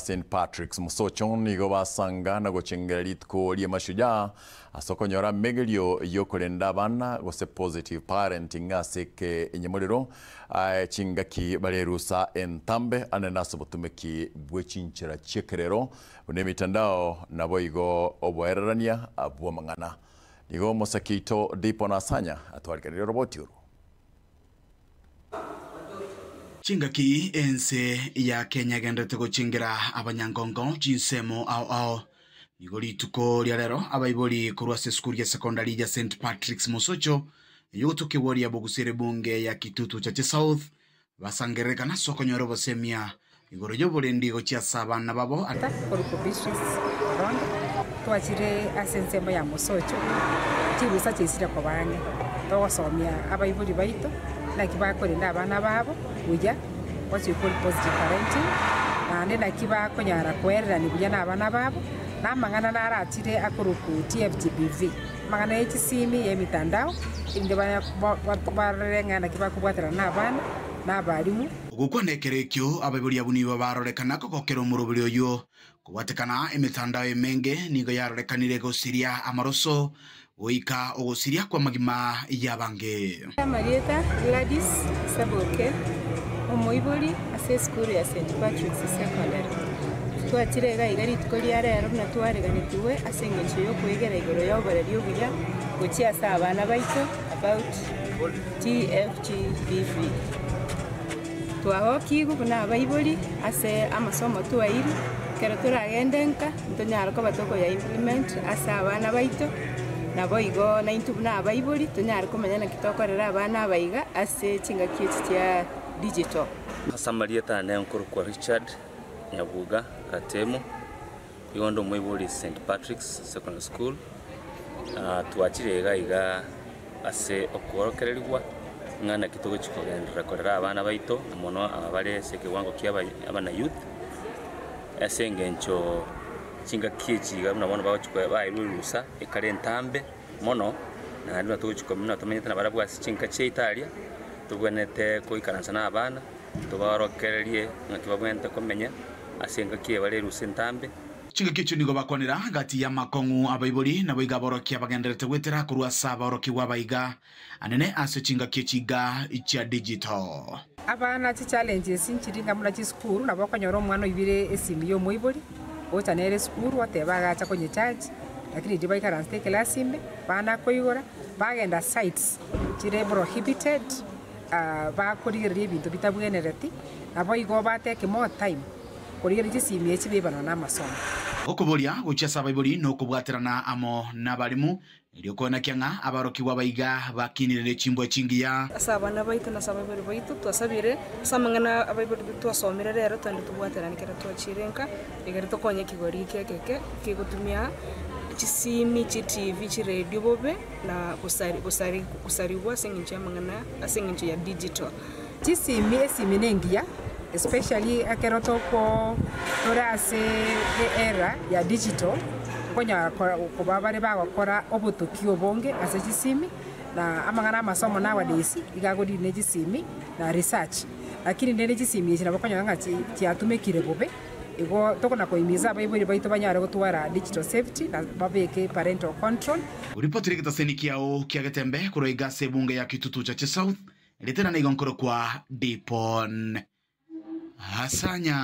St. Patrick's Musocho nigo basanga na gochengera litko lya mashujaa asokonyora megelio yokolenda abana gose positive parenting aseke enyemolero chingaki balerusa entambe anenaso butumeki bwechinchira chekerero bune mitandao nabo igo obwererania abwamangana nigo Mosakito Dipo Nasanya atwalikanira roboti uru Chingaki ense ya Kenya gendete guchingira abanyangongo chinsemo ao nigoli tuko lya lero abaiboli kurwa skuli ya secondary ya St. Patrick's Musocho yotuke wori ya bogusire bunge ya Kitutu Chache South basangereka na sokonyoro bosemia igoro yo bolendi go chia saba na babo ata koruko business round twachire asensembo ya Musocho chirusa chisira kwa bange twasomia abaiboli baito like bakolinda abana babo uja what you call positive parenting and like bakonyara kwerera ni buya n'abana babo namangana naratire akuruku TFTBV magana y'ikisimi y'emitandao inde barengana kibakubwatira n'abana n'abarimu gukonekerekyo abaiboli abuniwa barorekana kokokero mu rubiri oyo kubatekana emitandao emenge nigo yarorekanire gosiria amaroso oika ogosiria kwa magima yabange Marieta Gladys Saboke umuiboli ase skuli ya St. Patrick's Secondary twatirega igari tukoli arero na twareganitiwe ase ngencho yo kwegera igoro yo barari obuya gochia sa abana baito about TFGBV twahoki gubuna abaiboli ase amasomo twairi kero turagendenka ntonyara ko batoko ya implement ase abana baito nabo igo na intubu na abaiboli tonyara kumenya na kitokorera abana abaiga ase chingaki ya digital Samarieta na nkuru kwa Richard Nyabuga Katemo yondo mwiboli St. Patrick's Secondary School tuachirega iga ase okorokererwa ngana kitogo chikogendera korera abana baito mono abale seke wango kiaba abana youth ase ngencho chingaki chiga muna bono bachikwa bairurusa ekare ntambe mono na ndina tuchikomuna tumenyete na barabu ase chinkache Italia tubonete koikaransa na abana tubarokererie ngakibagwente komenya asenga kie balerusa ntambe chingaki cyo nigo bakonera gati ya makongu abaiboli nabo igaborokia bagenderete gwetera kurwa saba oroki wabaiga anene ase chingaki chiga icha digital abana chi challenges inchiringa muna chi school nabo konyoro mwana ibire esimi yo moiboli ocha nere school watebaga cha konye charge lakini diba ikaranste class imbe bana koigora bagenda sites chire prohibited bakurigiria ibintu bitabwenereti abo igo bateke more time kurigiria chisimi echibibana na masomo okubolia gucha sabaiboli no kubwaterana amo nabalimu ilio kona kyanga abaroki wabaiga bakinire chimbo chingiya asabana baito na sabaiboli baito twasabire samangana abaiboli twasomire rero twende tubwaterana kera twachirenka igari tokonye kigori keke kigutumia chisimi chi TV chi radio bobe na kusariwa sengincha mangana asengincha ya digital chisimi esimi nengia especially akeroto ko orase era ya digital konya ko babare bagokora obutuki obonge ase chisimi na amangana masomo nowadays igagodi ne chisimi na research lakini ndene chisimi china bakonya ngati kiatumekire bobe igo tokona koimiza abaiboli baito banyara gutwara digital safety na babeke parental control uripotire kitaseni kiao kiagetembe kuroiga sebunge ya Kitutu Chache South litena na igonkoro kwa Dipon Hasanya